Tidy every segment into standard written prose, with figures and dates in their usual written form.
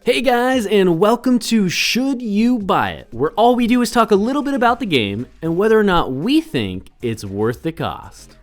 Hey guys, and welcome to Should You Buy It, where all we do is talk a little bit about the game and whether or not we think it's worth the cost.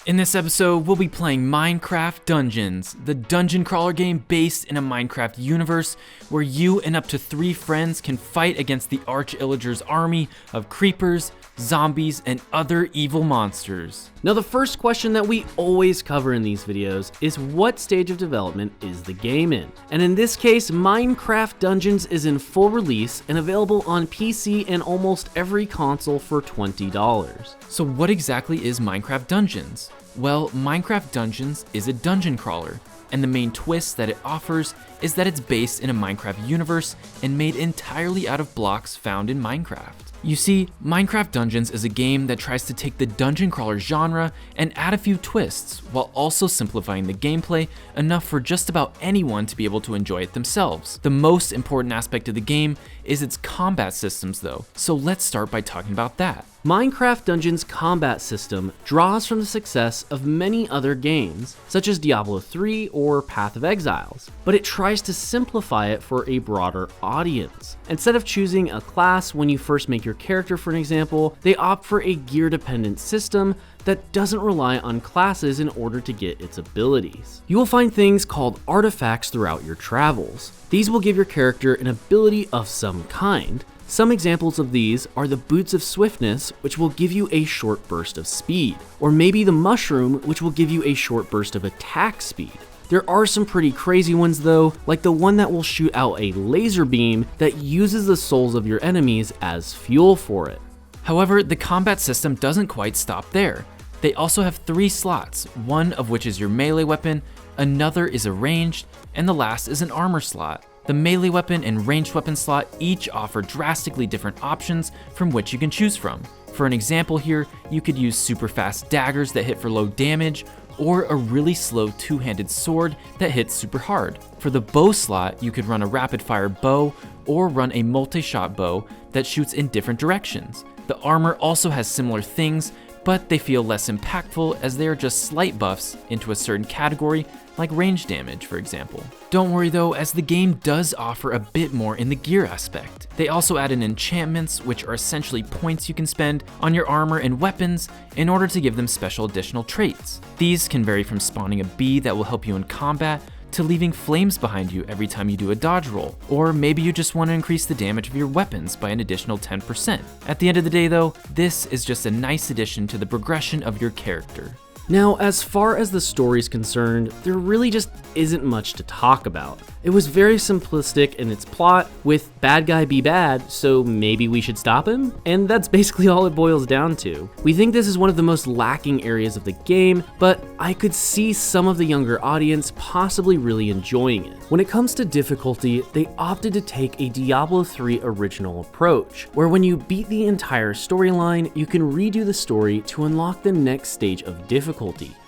In this episode, we'll be playing Minecraft Dungeons, the dungeon crawler game based in a Minecraft universe where you and up to 3 friends can fight against the Arch-Illager's army of creepers, zombies, and other evil monsters. Now the first question that we always cover in these videos is what stage of development is the game in? And in this case, Minecraft Dungeons is in full release and available on PC and almost every console for $20. So what exactly is Minecraft Dungeons? Well, Minecraft Dungeons is a dungeon crawler, and the main twist that it offers is that it's based in a Minecraft universe and made entirely out of blocks found in Minecraft. You see, Minecraft Dungeons is a game that tries to take the dungeon crawler genre and add a few twists, while also simplifying the gameplay enough for just about anyone to be able to enjoy it themselves. The most important aspect of the game is its combat systems though, so let's start by talking about that. Minecraft Dungeons' combat system draws from the success of many other games, such as Diablo 3 or Path of Exiles, but it tries to simplify it for a broader audience. Instead of choosing a class when you first make your character, for an example, they opt for a gear-dependent system that doesn't rely on classes in order to get its abilities. You will find things called artifacts throughout your travels. These will give your character an ability of some kind. Some examples of these are the Boots of Swiftness, which will give you a short burst of speed, or maybe the Mushroom, which will give you a short burst of attack speed. There are some pretty crazy ones though, like the one that will shoot out a laser beam that uses the souls of your enemies as fuel for it. However, the combat system doesn't quite stop there. They also have 3 slots, one of which is your melee weapon, another is a ranged, and the last is an armor slot. The melee weapon and ranged weapon slot each offer drastically different options from which you can choose from. For an example here, you could use super fast daggers that hit for low damage, or a really slow 2-handed sword that hits super hard. For the bow slot, you could run a rapid fire bow or run a multi-shot bow that shoots in different directions. The armor also has similar things, but they feel less impactful as they are just slight buffs into a certain category, like range damage, for example. Don't worry though, as the game does offer a bit more in the gear aspect. They also add in enchantments, which are essentially points you can spend on your armor and weapons in order to give them special additional traits. These can vary from spawning a bee that will help you in combat, to leaving flames behind you every time you do a dodge roll, or maybe you just want to increase the damage of your weapons by an additional 10%. At the end of the day though, this is just a nice addition to the progression of your character. Now, as far as the story is concerned, there really just isn't much to talk about. It was very simplistic in its plot, with bad guy be bad, so maybe we should stop him? And that's basically all it boils down to. We think this is one of the most lacking areas of the game, but I could see some of the younger audience possibly really enjoying it. When it comes to difficulty, they opted to take a Diablo 3 original approach, where when you beat the entire storyline, you can redo the story to unlock the next stage of difficulty.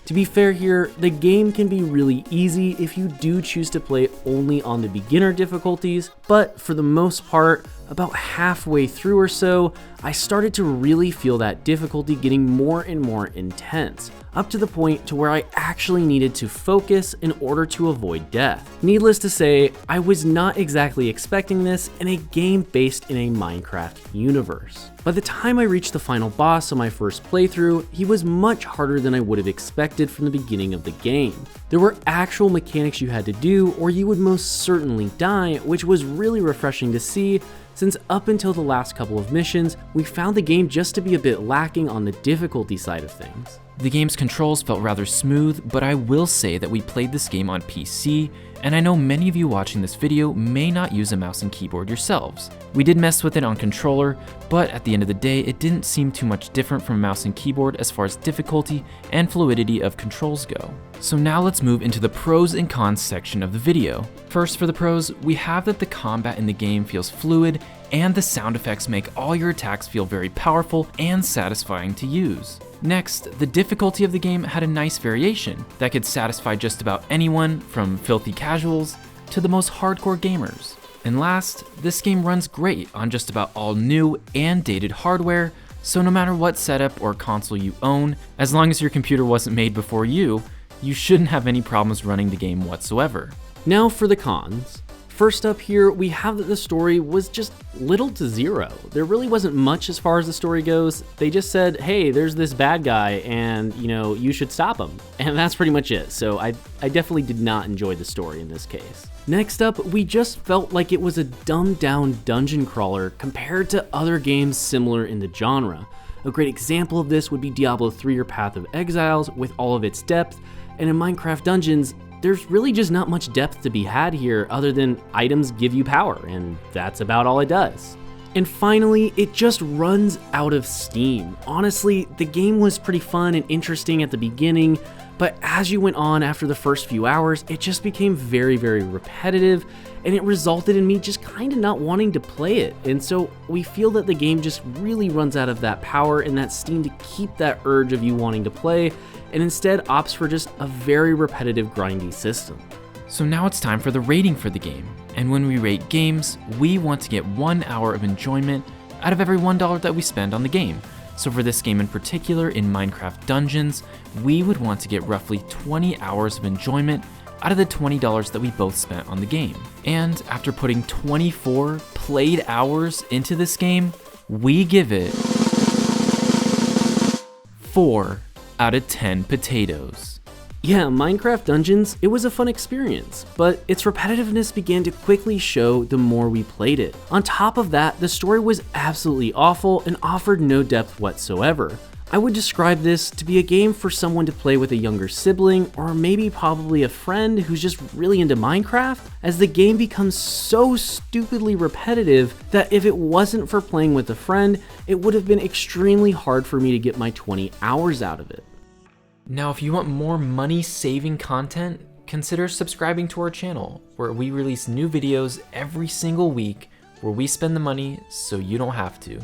To be fair here, the game can be really easy if you do choose to play only on the beginner difficulties, but for the most part, about halfway through or so, I started to really feel that difficulty getting more and more intense, up to the point to where I actually needed to focus in order to avoid death. Needless to say, I was not exactly expecting this in a game based in a Minecraft universe. By the time I reached the final boss on my first playthrough, he was much harder than I would have expected from the beginning of the game. There were actual mechanics you had to do or you would most certainly die, which was really refreshing to see, since up until the last couple of missions, we found the game just to be a bit lacking on the difficulty side of things. The game's controls felt rather smooth, but I will say that we played this game on PC, and I know many of you watching this video may not use a mouse and keyboard yourselves. We did mess with it on controller, but at the end of the day, it didn't seem too much different from a mouse and keyboard as far as difficulty and fluidity of controls go. So now let's move into the pros and cons section of the video. First, for the pros, we have that the combat in the game feels fluid, and the sound effects make all your attacks feel very powerful and satisfying to use. Next, the difficulty of the game had a nice variation that could satisfy just about anyone, from filthy casuals to the most hardcore gamers. And last, this game runs great on just about all new and dated hardware, so no matter what setup or console you own, as long as your computer wasn't made before you shouldn't have any problems running the game whatsoever. Now for the cons. First up here, we have that the story was just little to zero. There really wasn't much as far as the story goes. They just said, hey, there's this bad guy and, you should stop him. And that's pretty much it. So I definitely did not enjoy the story in this case. Next up, we just felt like it was a dumbed down dungeon crawler compared to other games similar in the genre. A great example of this would be Diablo 3 or Path of Exiles with all of its depth, and in Minecraft Dungeons, there's really just not much depth to be had here other than items give you power, and that's about all it does. And finally, it just runs out of steam. Honestly, the game was pretty fun and interesting at the beginning, but as you went on after the first few hours, it just became very, very repetitive, and it resulted in me just kind of not wanting to play it. And so we feel that the game just really runs out of that power and that steam to keep that urge of you wanting to play, and instead opts for just a very repetitive, grindy system. So now it's time for the rating for the game. And when we rate games, we want to get 1 hour of enjoyment out of every $1 that we spend on the game. So for this game in particular, in Minecraft Dungeons, we would want to get roughly 20 hours of enjoyment out of the $20 that we both spent on the game. And after putting 24 played hours into this game, we give it 4 out of 10 potatoes. Yeah, Minecraft Dungeons, it was a fun experience, but its repetitiveness began to quickly show the more we played it. On top of that, the story was absolutely awful and offered no depth whatsoever. I would describe this to be a game for someone to play with a younger sibling, or maybe probably a friend who's just really into Minecraft, as the game becomes so stupidly repetitive that if it wasn't for playing with a friend, it would have been extremely hard for me to get my 20 hours out of it. Now, if you want more money-saving content, consider subscribing to our channel, where we release new videos every single week where we spend the money so you don't have to.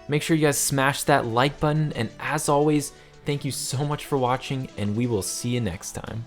Make sure you guys smash that like button, and as always, thank you so much for watching, and we will see you next time.